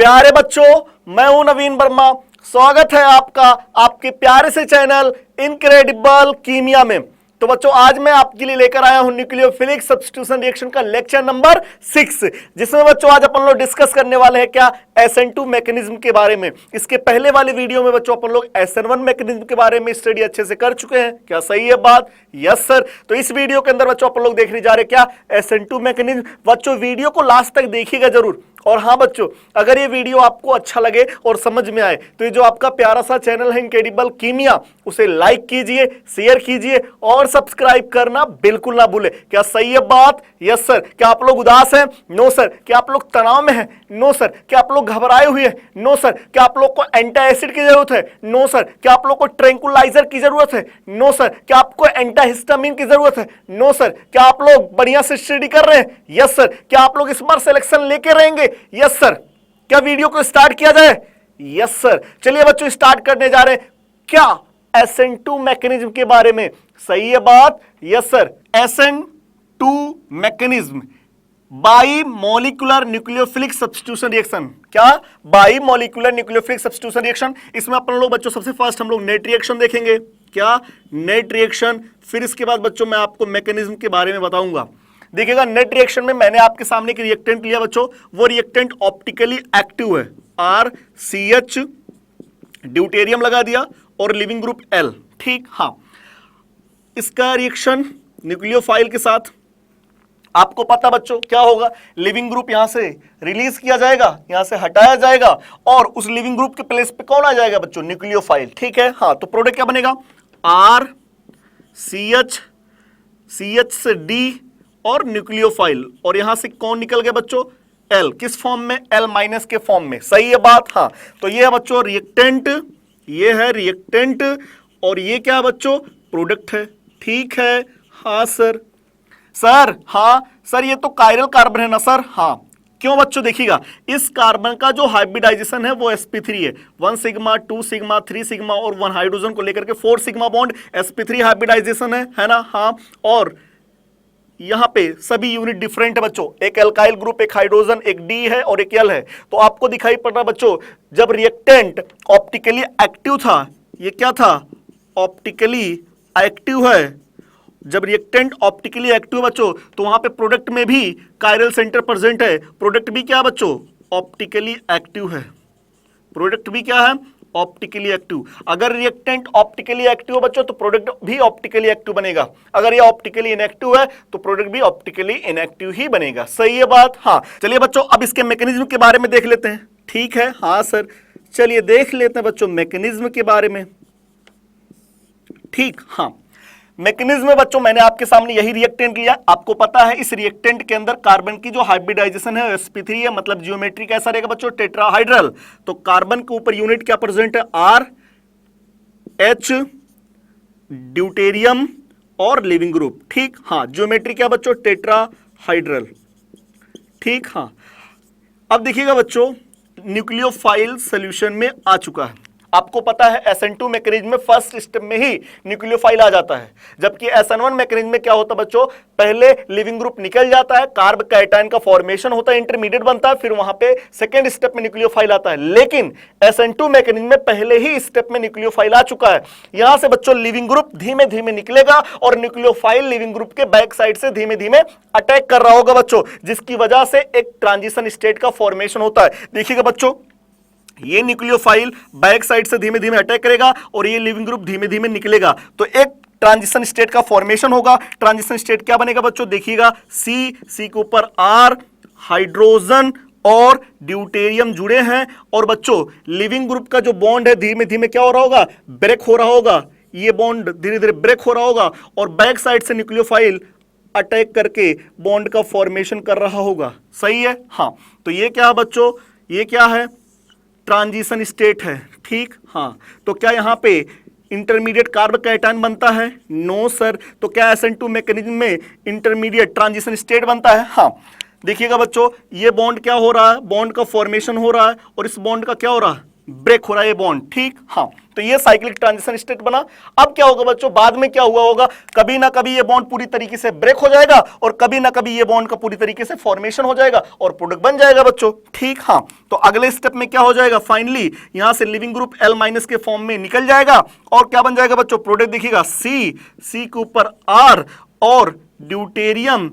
प्यारे बच्चों, मैं हूं नवीन वर्मा। स्वागत है आपका आपके प्यारे से चैनल इनक्रेडिबल कीमिया में। तो बच्चों, आज मैं आपके लिए लेकर आया हूं न्यूक्लियोफिलिक सब्स्टिट्यूशन रिएक्शन का लेक्चर नंबर 6, जिसमें बच्चों आज अपन लोग डिस्कस करने वाले हैं क्या SN2 मैकेनिज्म के बारे में। इसके पहले वाले वीडियो में बच्चों अपन लोग SN1 मैकेनिज्म के बारे में स्टडी अच्छे से कर चुके हैं। क्या सही है बात? Yes sir. तो इस वीडियो के अंदर बच्चों अपन लोग देखने जा रहे हैं क्या SN2 मैकेनिज्म। बच्चों वीडियो को लास्ट तक देखिएगा जरूर। और हाँ बच्चों, अगर ये वीडियो आपको अच्छा लगे और समझ में आए तो ये जो आपका प्यारा सा चैनल है इनक्रेडिबल कीमिया, उसे लाइक कीजिए, शेयर कीजिए और सब्सक्राइब करना बिल्कुल ना भूले। क्या सही है बात? Yes sir. क्या आप लोग उदास हैं? No sir. क्या आप लोग तनाव में हैं? No sir. क्या आप लोग घबराए हुए हैं? No sir. क्या आप लोग को एंटी एसिड की जरूरत है? No sir. क्या आप लोग को ट्रैंकुलाइजर की जरूरत है? No sir. क्या आपको एंटाहिस्टामिन की जरूरत है? No sir. क्या आप लोग बढ़िया से स्टडी कर रहे हैं? Yes sir. क्या आप लोग इस बार सिलेक्शन लेके रहेंगे? Yes sir. क्या वीडियो को स्टार्ट किया जाए? Yes sir. चलिए बच्चों, स्टार्ट करने जा रहे हैं क्या SN2 मैकेनिज्म के बारे में। सही है बात? Yes sir. SN2 mechanism, bimolecular nucleophilic substitution reaction. क्या? Bimolecular nucleophilic substitution reaction. इसमें अपन लोग बच्चों सबसे फर्स्ट हम लोग नेट रिएक्शन देखेंगे। क्या? Net reaction. फिर इसके बाद बच्चों मैं आपको मैकेनिज्म के बारे में बताऊंगा। देखिएगा, नेट रिएक्शन में मैंने आपके सामने एक रिएक्टेंट लिया बच्चों, वो रिएक्टेंट ऑप्टिकली एक्टिव है। RCH ड्यूटेरियम लगा दिया और लिविंग ग्रुप L। ठीक, हाँ। इसका रिएक्शन न्यूक्लियोफाइल के साथ, आपको पता बच्चों क्या होगा, लिविंग ग्रुप यहां से रिलीज किया जाएगा, यहां से हटाया जाएगा और उस लिविंग ग्रुप के प्लेस पे कौन आ जाएगा बच्चों? न्यूक्लियोफाइल। ठीक है, हाँ। तो प्रोडक्ट क्या बनेगा? RCH, CH से D और न्यूक्लियोफाइल, और यहां से कौन निकल गया बच्चों? L। किस फॉर्म में? L- के फॉर्म में। सही है बात? हाँ। तो ये है बच्चों रिएक्टेंट, ये है रिएक्टेंट और ये क्या है बच्चों? प्रोडक्ट है। ठीक है, हाँ सर। सर, हाँ सर, ये तो कायरल कार्बन है ना सर? हाँ। क्यों बच्चों? देखिएगा, इस कार्बन का जो हाइब्रिडाइजेशन है वो sp3 है। 1 सिग्मा, 2 सिग्मा, 3 सिग्मा और 1 हाइड्रोजन को लेकर के 4 सिग्मा बॉन्ड sp3 हाइब्रिडाइजेशन है ना? हाँ। और यहां पे सभी यूनिट डिफरेंट है बच्चों, एक एल्काइल ग्रुप, एक हाइड्रोजन, एक डी है और एक एल है। तो आपको दिखाई पड़ रहा बच्चों, जब रिएक्टेंट ऑप्टिकली एक्टिव था, ये क्या था? ऑप्टिकली एक्टिव है। जब रिएक्टेंट ऑप्टिकली एक्टिव बच्चों, तो वहां पे प्रोडक्ट में भी कायरल सेंटर प्रेजेंट है। प्रोडक्ट भी क्या बच्चों? ऑप्टिकली एक्टिव है। प्रोडक्ट भी क्या है? Optically active. अगर रिएक्टेंट ऑप्टिकली एक्टिव है बच्चों, तो प्रोडक्ट भी ऑप्टिकली एक्टिव बनेगा। अगर ये ऑप्टिकली इनएक्टिव है तो प्रोडक्ट भी ऑप्टिकली इनएक्टिव ही बनेगा। सही है बात? हाँ। चलिए बच्चों, अब इसके मैकेनिज्म के बारे में देख लेते हैं। ठीक है, हाँ सर। चलिए देख लेते हैं बच्चों मैकेनिज्म के बारे में। ठीक, हाँ। मैकेनिज्म में बच्चों मैंने आपके सामने यही रिएक्टेंट लिया। आपको पता है इस रिएक्टेंट के अंदर कार्बन की जो हाइब्रिडाइजेशन है sp3 है, मतलब जियोमेट्री कैसा रहेगा बच्चों? टेट्राहाइड्रल। तो कार्बन के ऊपर यूनिट क्या प्रेजेंट है? RH ड्यूटेरियम और लिविंग ग्रुप। ठीक, हाँ। जियोमेट्री क्या बच्चों? टेट्राहाइड्रल। ठीक, हाँ। अब देखिएगा बच्चों, न्यूक्लियोफाइल सॉल्यूशन में आ चुका है। आपको पता है SN2 मैकेनिज्म में फर्स्ट स्टेप में ही न्यूक्लियोफाइल आ जाता है, जबकि SN1 मैकेनिज्म में क्या होता है बच्चों? पहले लिविंग ग्रुप निकल जाता है, कार्ब कैटायन का फॉर्मेशन होता है, इंटरमीडिएट बनता है, फिर वहां पे सेकेंड स्टेप में न्यूक्लियोफाइल आता है। लेकिन SN2 मैकेनिज्म में पहले ही स्टेप में न्यूक्लियोफाइल आ चुका है। यहां से बच्चों लिविंग ग्रुप धीमे धीमे निकलेगा और न्यूक्लियोफाइल लिविंग ग्रुप के बैक साइड से धीमे धीमे अटैक कर रहा होगा बच्चों, जिसकी वजह से एक ट्रांजिशन स्टेट का फॉर्मेशन होता है। देखिएगा बच्चों, ये न्यूक्लियोफाइल बैक साइड से धीमे धीमे अटैक करेगा और ये लिविंग ग्रुप धीमे धीमे निकलेगा, तो एक ट्रांजिशन स्टेट का फॉर्मेशन होगा। ट्रांजिशन स्टेट क्या बनेगा बच्चों? देखिएगा, C के ऊपर R, हाइड्रोजन और ड्यूटेरियम जुड़े हैं और बच्चों लिविंग ग्रुप का जो बॉन्ड है धीमे धीमे क्या हो रहा होगा? ब्रेक हो रहा होगा। ये बॉन्ड धीरे धीरे ब्रेक हो रहा होगा और बैक साइड से न्यूक्लियोफाइल अटैक करके बॉन्ड का फॉर्मेशन कर रहा होगा। सही है? हाँ। तो ये क्या है बच्चों? ये क्या है? ट्रांजिशन स्टेट है। ठीक, हाँ। तो क्या यहां पे इंटरमीडिएट कार्ब कैटायन बनता है? No sir. तो क्या SN2 मैकेनिज्म में इंटरमीडिएट ट्रांजिशन स्टेट बनता है? हाँ। देखिएगा बच्चों, ये बॉन्ड क्या हो रहा है? बॉन्ड का फॉर्मेशन हो रहा है और इस बॉन्ड का क्या हो रहा है? ब्रेक हो रहा है ये बॉन्ड, ठीक। हाँ, तो ये साइक्लिक ट्रांजिशन स्टेट बना। अब क्या होगा बच्चों, बाद में क्या हुआ होगा, कभी ना कभी ये बॉन्ड पूरी तरीके से ब्रेक हो जाएगा और कभी ना कभी ये बॉन्ड का पूरी तरीके से फॉर्मेशन हो जाएगा और प्रोडक्ट बन जाएगा बच्चों, ठीक। हाँ, तो अगले स्टेप में क्या हो जाएगा, फाइनली यहां से लिविंग ग्रुप L माइनस के फॉर्म में निकल जाएगा और क्या बन जाएगा बच्चों, प्रोडक्ट दिखेगा C के ऊपर R और ड्यूटेरियम,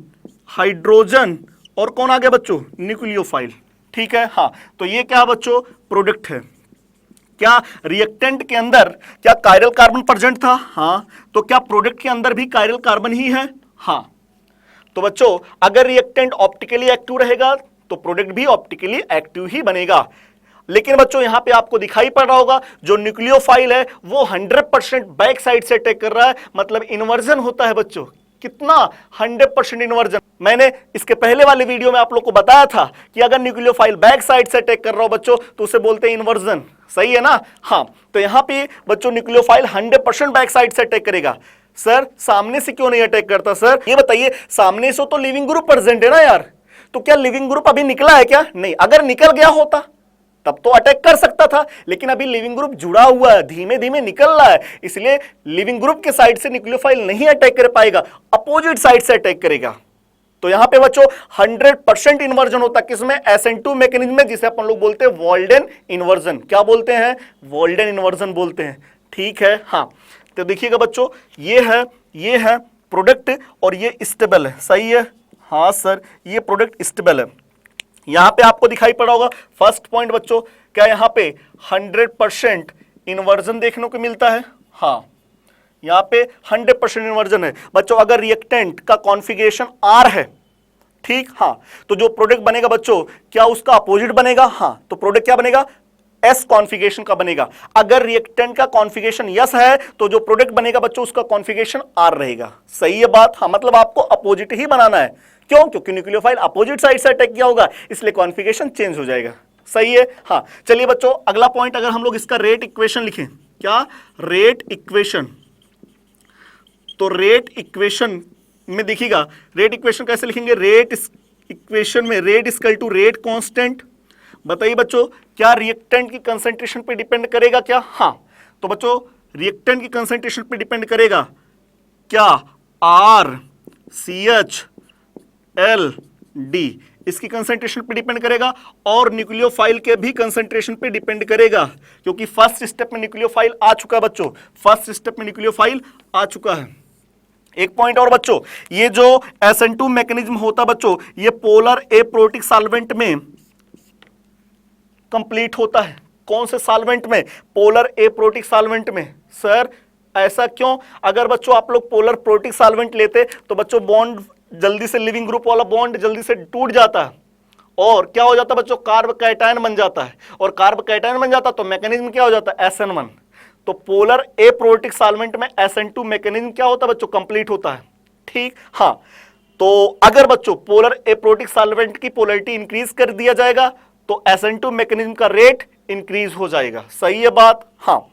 हाइड्रोजन और कौन आ गया बच्चों, न्यूक्लियोफाइल, ठीक है। हाँ, तो ये क्या बच्चों, प्रोडक्ट है। क्या रिएक्टेंट के अंदर क्या कायरल कार्बन प्रेजेंट था, हाँ, तो क्या प्रोडक्ट के अंदर भी कायरल कार्बन ही है, हाँ। तो बच्चों अगर रिएक्टेंट ऑप्टिकली एक्टिव रहेगा तो प्रोडक्ट भी ऑप्टिकली एक्टिव ही बनेगा। लेकिन बच्चों यहां पे आपको दिखाई पड़ रहा होगा जो न्यूक्लियोफाइल है वो 100% बैक साइड से अटैक कर रहा है, मतलब इन्वर्जन होता है बच्चों। कितना, 100% इन्वर्जन। मैंने इसके पहले वाले वीडियो में आप लोग को बताया था कि अगर न्यूक्लियोफाइल बैक साइड से अटैक कर रहा हो बच्चों तो उसे बोलते हैं इन्वर्जन, सही है ना। हाँ, तो यहां पे बच्चों न्यूक्लियोफाइल 100% बैक साइड से अटैक करेगा। सर सामने से क्यों नहीं अटैक करता, सर ये बताइए, सामने से तो लिविंग ग्रुप प्रेजेंट है ना यार, तो क्या लिविंग ग्रुप अभी निकला है क्या, नहीं। अगर निकल गया होता तब तो अटैक कर सकता था, लेकिन अभी लिविंग ग्रुप जुड़ा हुआ है, धीमे धीमे निकल रहा है, इसलिए लिविंग ग्रुप के साइड से न्यूक्लियोफाइल नहीं अटैक कर पाएगा, अपोजिट साइड से अटैक करेगा। तो यहां पे बच्चों 100% इन्वर्जन होता है, किसमें, SN2 मैकेनिज्म में, जिसे अपन लोग बोलते हैं वॉल्डेन इन्वर्जन। क्या बोलते हैं, वॉल्डेन इन्वर्जन बोलते हैं, ठीक है। हाँ, तो देखिएगा बच्चों ये है प्रोडक्ट और ये स्टेबल है, सही है। हाँ सर, ये प्रोडक्ट स्टेबल है। यहां पे आपको दिखाई पड़ा होगा फर्स्ट पॉइंट बच्चों, क्या यहां पे 100% इन्वर्जन देखने को मिलता है, हाँ, यहां पे 100% इन्वर्जन है बच्चों। अगर रिएक्टेंट का कॉन्फ़िगरेशन R है, ठीक, हाँ, तो जो प्रोडक्ट बनेगा बच्चों क्या उसका अपोजिट बनेगा, हाँ, तो प्रोडक्ट क्या बनेगा, S कॉन्फ़िगरेशन का बनेगा। अगर रिएक्टेंट का कॉन्फ़िगरेशन यस है तो जो प्रोडक्ट बनेगा बच्चों उसका कॉन्फ़िगरेशन R रहेगा, सही है बात। हाँ, मतलब आपको अपोजिट ही बनाना है, क्यों, क्योंकि न्यूक्लियोफाइल अपोजिट साइड से अटैक किया होगा, इसलिए कॉन्फ़िगरेशन चेंज हो जाएगा, सही है। हाँ, चलिए बच्चों अगला पॉइंट, अगर हम लोग इसका रेट इक्वेशन लिखें, क्या, रेट इक्वेशन, तो रेट इक्वेशन में देखिएगा, रेट इक्वेशन कैसे लिखेंगे, रेट इक्वेशन में rate equal to rate constant. बताइए बच्चों क्या रिएक्टेंट की कंसंट्रेशन पे डिपेंड करेगा क्या, हाँ, तो बच्चों रिएक्टेंट की कंसंट्रेशन पे डिपेंड करेगा क्या, RCHLD इसकी कंसंट्रेशन पे डिपेंड करेगा और न्यूक्लियोफाइल के भी कंसंट्रेशन पे डिपेंड करेगा, क्योंकि फर्स्ट स्टेप में न्यूक्लियोफाइल आ चुका है बच्चों, फर्स्ट स्टेप में न्यूक्लियोफाइल आ चुका है। एक पॉइंट और बच्चों, ये जो SN2 मैकेनिज्म होता बच्चों, ये पोलर एप्रोटिक सॉल्वेंट में कंप्लीट होता है। कौन से सॉल्वेंट में, पोलर एप्रोटिक सॉल्वेंट में। सर ऐसा क्यों, अगर बच्चों आप लोग पोलर प्रोटिक सॉल्वेंट लेते तो बच्चों बॉन्ड जल्दी से, लिविंग ग्रुप वाला बॉन्ड जल्दी से टूट जाता है और क्या हो जाता है बच्चों, कार्ब कैटायन बन जाता है, और कार्ब कैटायन बन जाता तो मैकेनिज्म क्या हो जाता है, SN1। तो पोलर एप्रोटिक सॉल्वेंट में SN2 मैकेनिज्म क्या होता है बच्चों, कंप्लीट होता है, ठीक। हाँ, तो अगर बच्चों पोलर एप्रोटिक सॉल्वेंट की पोलरिटी इंक्रीज कर दिया जाएगा तो SN2 मैकेनिज्म का रेट इंक्रीज हो जाएगा, सही है बात। हाँ,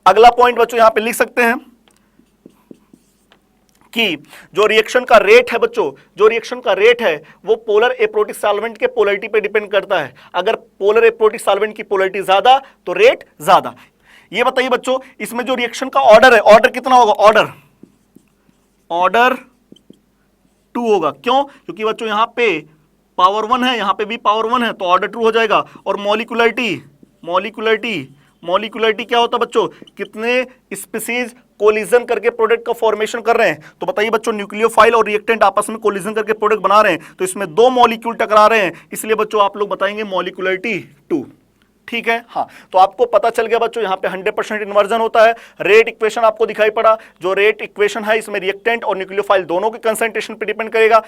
अगला पॉइंट बच्चों यहां पे लिख सकते हैं कि जो रिएक्शन का रेट है बच्चों, जो रिएक्शन का रेट है वो पोलर एप्रोटिक सॉल्वेंट के पोलरिटी पे डिपेंड करता है। अगर पोलर एप्रोटिक सॉल्वेंट की पोलरिटी ज्यादा तो रेट ज्यादा। ये बताइए बच्चों इसमें जो रिएक्शन का ऑर्डर है, ऑर्डर कितना होगा, ऑर्डर 2 होगा। क्यों, क्योंकि बच्चों यहां पे पावर 1 है, यहां पे भी पावर 1 है, तो ऑर्डर 2 हो जाएगा। और मॉलिक्यूलरिटी क्या होता है बच्चों, कितने स्पीसीज कोलिजन करके प्रोडक्ट का फॉर्मेशन कर रहे हैं। तो बताइए बच्चों न्यूक्लियोफाइल और रिएक्टेंट आपस में कोलिजन करके प्रोडक्ट बना रहे हैं, तो इसमें 2 मॉलिक्यूल टकरा रहे हैं, इसलिए बच्चों आप लोग बताएंगे मॉलिक्यूलरिटी 2, ठीक है। हाँ, तो आपको पता चल गया बच्चों यहाँ पे 100% इन्वर्जन होता है। रेट इक्वेशन आपको दिखाई पड़ा, जो रेट इक्वेशन है इसमें रिएक्टेंट और न्यूक्लियोफाइल दोनों के कंसंट्रेशन पे डिपेंड करेगा।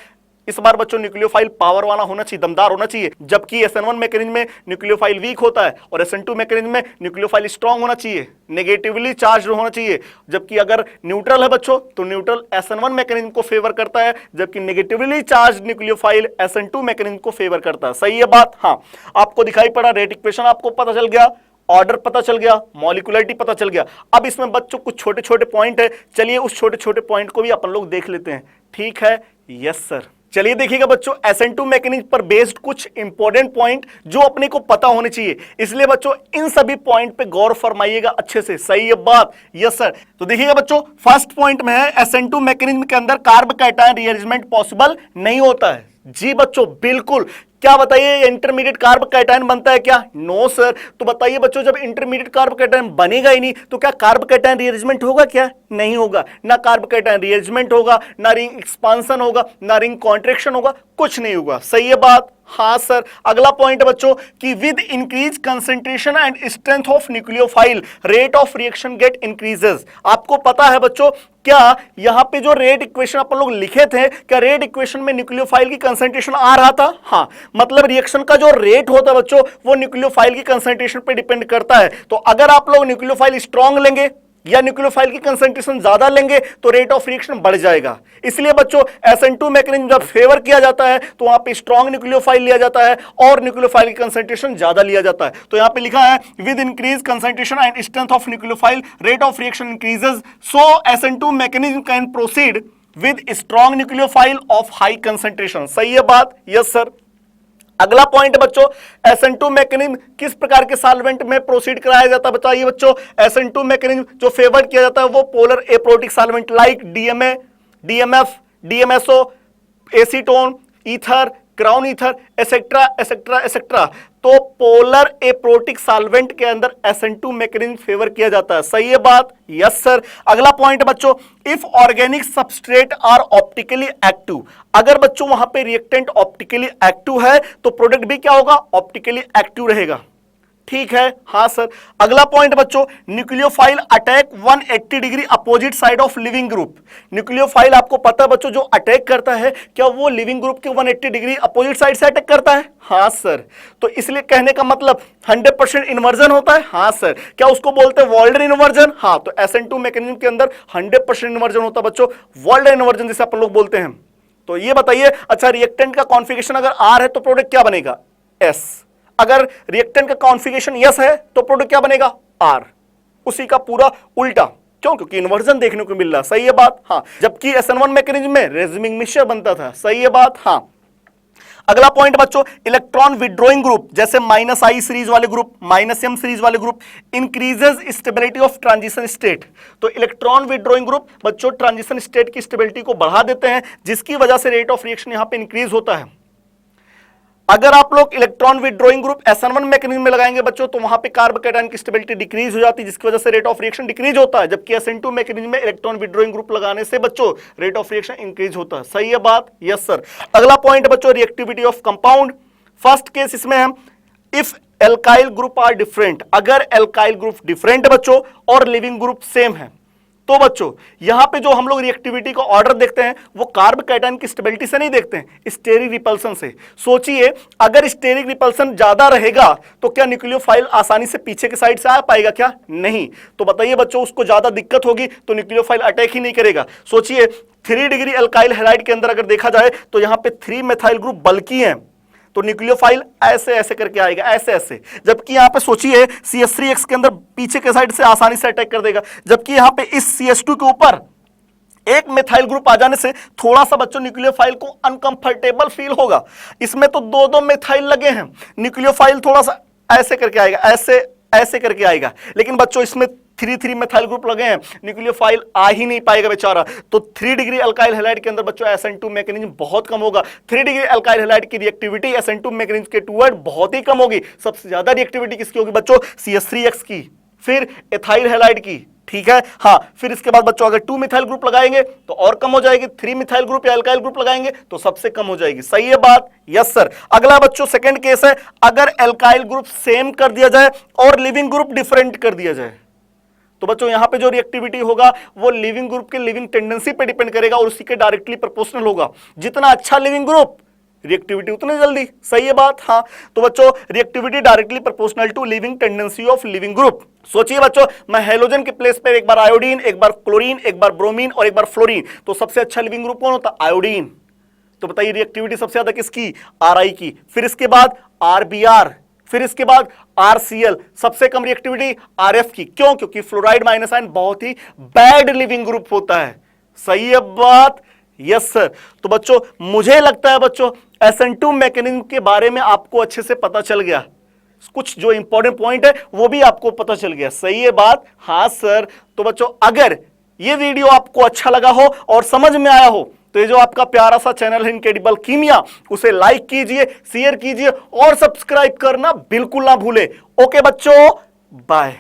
इस बार बच्चों न्यूक्लियोफाइल पावर वाला होना चाहिए, दमदार होना चाहिए, जबकि SN1 मैकेनिज्म में न्यूक्लियोफाइल वीक होता है और SN2 मैकेनिज्म में न्यूक्लियोफाइल स्ट्रांग होना चाहिए, नेगेटिवली चार्ज होना चाहिए। जबकि अगर न्यूट्रल है बच्चों तो न्यूट्रल SN1 मैकेनिज्म को फेवर करता है, जबकि negatively charge nucleophile SN2 mechanism को फेवर करता है, सही है बात। हाँ, आपको दिखाई पड़ा, रेट इक्वेशन आपको पता चल गया, ऑर्डर पता चल गया, मॉलिक्यूलरिटी पता चल गया। अब इसमें बच्चों कुछ छोटे छोटे पॉइंट है, चलिए उस छोटे छोटे पॉइंट को भी अपन लोग देख लेते हैं, ठीक है। यस सर, चलिए देखिएगा बच्चों, SN2 मैकेनिज्म पर बेस्ड कुछ इंपॉर्टेंट पॉइंट जो अपने को पता होने चाहिए, इसलिए बच्चों इन सभी पॉइंट पे गौर फरमाइएगा अच्छे से। सही है बात? Yes sir. तो देखिएगा बच्चों, फर्स्ट पॉइंट में है SN2 मैकेनिज्म के अंदर कार्ब कैटायन रीअरेंजमेंट पॉसिबल नहीं होता है। जी बच्चों बिल्कुल। क्या बताइए, इंटरमीडिएट कार्ब कैटायन बनता है क्या? No sir. तो बताइए बच्चों, जब इंटरमीडिएट कार्ब कैटायन बनेगा ही नहीं तो क्या कार्ब कैटायन रीअरेंजमेंट होगा? क्या नहीं होगा। ना कार्ब कैटायन रीअरेंजमेंट होगा, ना रिंग एक्सपांशन होगा, ना रिंग कॉन्ट्रैक्शन होगा, कुछ नहीं होगा। सही है बात? हाँ सर। अगला पॉइंट बच्चों कि with increase concentration and strength of nucleophile rate of reaction get increases. आपको पता है बच्चों, क्या यहां पे जो रेट इक्वेशन अपन लोग लिखे थे, क्या रेट इक्वेशन में न्यूक्लियोफाइल की कंसंट्रेशन आ रहा था? हाँ, मतलब रिएक्शन का जो रेट होता है बच्चों वो न्यूक्लियोफाइल की कंसंट्रेशन पे डिपेंड करता है। तो अगर आप लोग न्यूक्लियोफाइल स्ट्रांग लेंगे या न्यूक्लियोफाइल की कंसंट्रेशन ज्यादा लेंगे तो रेट ऑफ रिएक्शन बढ़ जाएगा। इसलिए बच्चों SN2 मैकेनिज्म जब फेवर किया जाता है तो वहां पे स्ट्रांग न्यूक्लियोफाइल लिया जाता है और न्यूक्लियोफाइल की कंसंट्रेशन ज्यादा लिया जाता है। तो यहां पे लिखा है with increase concentration and strength of nucleophile rate of reaction increases, so SN2 mechanism can proceed with strong nucleophile of high concentration. सही है बात? Yes sir. अगला पॉइंट बच्चों, SN2 मैकेनिज्म किस प्रकार के सॉल्वेंट में प्रोसीड कराया जाता है? बताइए बच्चों, SN2 मैकेनिज्म जो फेवर किया जाता है वो polar aprotic solvent like DMA, DMF, DMSO, acetone, ether, crown ether, etcetera etcetera etcetera. तो पोलर एप्रोटिक सॉल्वेंट के अंदर SN2 मैकेनिज्म फेवर किया जाता है। सही है बात? Yes sir. अगला पॉइंट बच्चों, if organic substrate are optically active, अगर बच्चों वहां पे रिएक्टेंट ऑप्टिकली एक्टिव है तो प्रोडक्ट भी क्या होगा? ऑप्टिकली एक्टिव रहेगा। ठीक है? हाँ सर। अगला पॉइंट बच्चों, nucleophile attack 180 degree opposite side of leaving group. Nucleophile आपको पता है बच्चों जो अटैक करता है, क्या वो लिविंग ग्रुप के 180 डिग्री अपोजिट साइड से अटैक करता है? हाँ सर। तो इसलिए कहने का मतलब 100% इन्वर्जन होता है? हाँ सर। क्या उसको बोलते हैं वॉल्डन इन्वर्जन? हाँ। तो SN2 मैकेनिज्म के अंदर 100% इन्वर्जन होता है बच्चों, वॉल्डन इन्वर्जन जिसे अपन लोग बोलते हैं। तो ये बताइए, अच्छा रिएक्टेंट का कॉन्फिगरेशन अगर R है तो प्रोडक्ट क्या बनेगा? S। अगर रिएक्टेंट का कॉन्फिगरेशन यस है तो प्रोडक्ट क्या बनेगा? आर। उसी का पूरा उल्टा। क्यों? क्योंकि इन्वर्जन देखने को मिल रहा। सही है बात? हाँ। जबकि SN1 मैकेनिज्म में रेजमिंग मिक्सचर बनता था। सही है बात? हाँ। अगला पॉइंट बच्चों, इलेक्ट्रॉन विड्रॉइंग ग्रुप जैसे -I सीरीज वाले ग्रुप, -M सीरीज वाले group increases stability of transition state. तो इलेक्ट्रॉन विड्रॉइंग ग्रुप बच्चों ट्रांजिशन स्टेट की स्टेबिलिटी को बढ़ा देते हैं, जिसकी वजह से रेट ऑफ रिएक्शन यहां पे इंक्रीज होता है। अगर आप लोग electron withdrawing group SN1 mechanism में लगाएंगे बच्चों तो वहां पे कार्ब कैटायन की स्टेबिलिटी डिक्रीज हो जाती है, जिसकी वजह से रेट ऑफ रिएक्शन डिक्रीज होता है। जबकि SN2 मैकेनिज्म में इलेक्ट्रॉन विड्रॉइंग ग्रुप लगाने से बच्चों रेट ऑफ रिएक्शन इंक्रीज होता है। सही है बात? Yes sir. अगला पॉइंट बच्चों, reactivity of compound. First case इसमें हम if alkyl group are different, अगर एल्काइल ग्रुप डिफरेंट बच्चों और लिविंग ग्रुप सेम है तो बच्चों यहां पे जो हम लोग रिएक्टिविटी का ऑर्डर देखते हैं वो कार्ब कैटायन की स्टेबिलिटी से नहीं देखते हैं, स्टेरिक रिपल्सन से। सोचिए, अगर स्टेरिक रिपल्सन ज्यादा रहेगा तो क्या न्यूक्लियोफाइल आसानी से पीछे के साइड से आ पाएगा? क्या नहीं। तो बताइए बच्चों, उसको ज्यादा दिक्कत होगी तो न्यूक्लियोफाइल अटैक ही नहीं करेगा। सोचिए 3 डिग्री अल्काइल हैलाइड के अंदर अगर देखा जाए तो यहां पे 3 मेथाइल ग्रुप बल्कि हैं, तो न्यूक्लियोफाइल ऐसे ऐसे करके आएगा, ऐसे ऐसे। जबकि यहां पे सोचिए CH3X के अंदर पीछे के साइड से आसानी से अटैक कर देगा। जबकि यहां पे इस CH2 के ऊपर एक मिथाइल ग्रुप आ जाने से थोड़ा सा बच्चों न्यूक्लियोफाइल को अनकंफर्टेबल फील होगा। इसमें तो 2-2 मिथाइल लगे हैं, न्यूक्लियोफाइल थोड़ा सा ऐसे करके आएगा, ऐसे ऐसे करके आएगा। लेकिन बच्चों इसमें 3-3 मेथाइल ग्रुप लगे हैं, न्यूक्लियोफाइल आ ही नहीं पाएगा बेचारा। तो 3 डिग्री अल्काइल हैलाइड के अंदर बच्चों SN2 मैकेनिज्म बहुत कम होगा। 3 डिग्री अल्काइल हैलाइड की रिएक्टिविटी SN2 मैकेनिज्म के टुवर्ड बहुत ही कम होगी। सबसे ज्यादा रिएक्टिविटी किसकी होगी बच्चों? CH3X की, फिर एथाइल हैलाइड की। ठीक है? हाँ। फिर इसके बाद बच्चों अगर 2 मिथाइल ग्रुप लगाएंगे तो और कम हो जाएगी, 3 मिथाइल ग्रुप या अल्काइल ग्रुप लगाएंगे तो सबसे कम हो जाएगी। सही है बात? Yes sir. अगला बच्चों सेकंड केस है, अगर अल्काइल ग्रुप सेम कर दिया जाए और लिविंग ग्रुप डिफरेंट कर दिया जाए तो बच्चों यहां पे जो रिएक्टिविटी होगा वो लिविंग ग्रुप के लिविंग टेंडेंसी पे डिपेंड करेगा और उसी के डायरेक्टली प्रोपोर्शनल होगा। जितना अच्छा लिविंग ग्रुप रिएक्टिविटी उतनी जल्दी। सही है बात? हाँ। तो बच्चों reactivity directly proportional to leaving tendency of leaving group. सोचिए बच्चों, मैं हेलोजन के प्लेस पे एक बार आयोडीन, एक बार क्लोरीन, एक बार ब्रोमीन और एक बार फ्लोरीन, तो सबसे अच्छा लिविंग ग्रुप कौन होता? आयोडीन। तो बताइए रिएक्टिविटी सबसे ज्यादा किसकी? RI की। फिर इसके बाद RBr, फिर इसके बाद RCl, सबसे कम रिएक्टिविटी RF की। क्यों? क्योंकि फ्लोराइड माइनस आयन बहुत ही बैड लिविंग ग्रुप होता है। सही है बात? Yes sir. तो बच्चों मुझे लगता है बच्चों SN2 मैकेनिज्म के बारे में आपको अच्छे से पता चल गया, कुछ जो इंपॉर्टेंट पॉइंट है वो भी आपको पता चल गया, सही है बात? हाँ सर। तो बच्चों अगर ये वीडियो आपको अच्छा लगा हो और समझ में आया हो तो ये जो आपका प्यारा सा चैनल है इनक्रेडिबल कीमिया, उसे लाइक कीजिए, शेयर कीजिए और सब्सक्राइब करना बिल्कुल ना भूले। ओके बच्चों, बाय।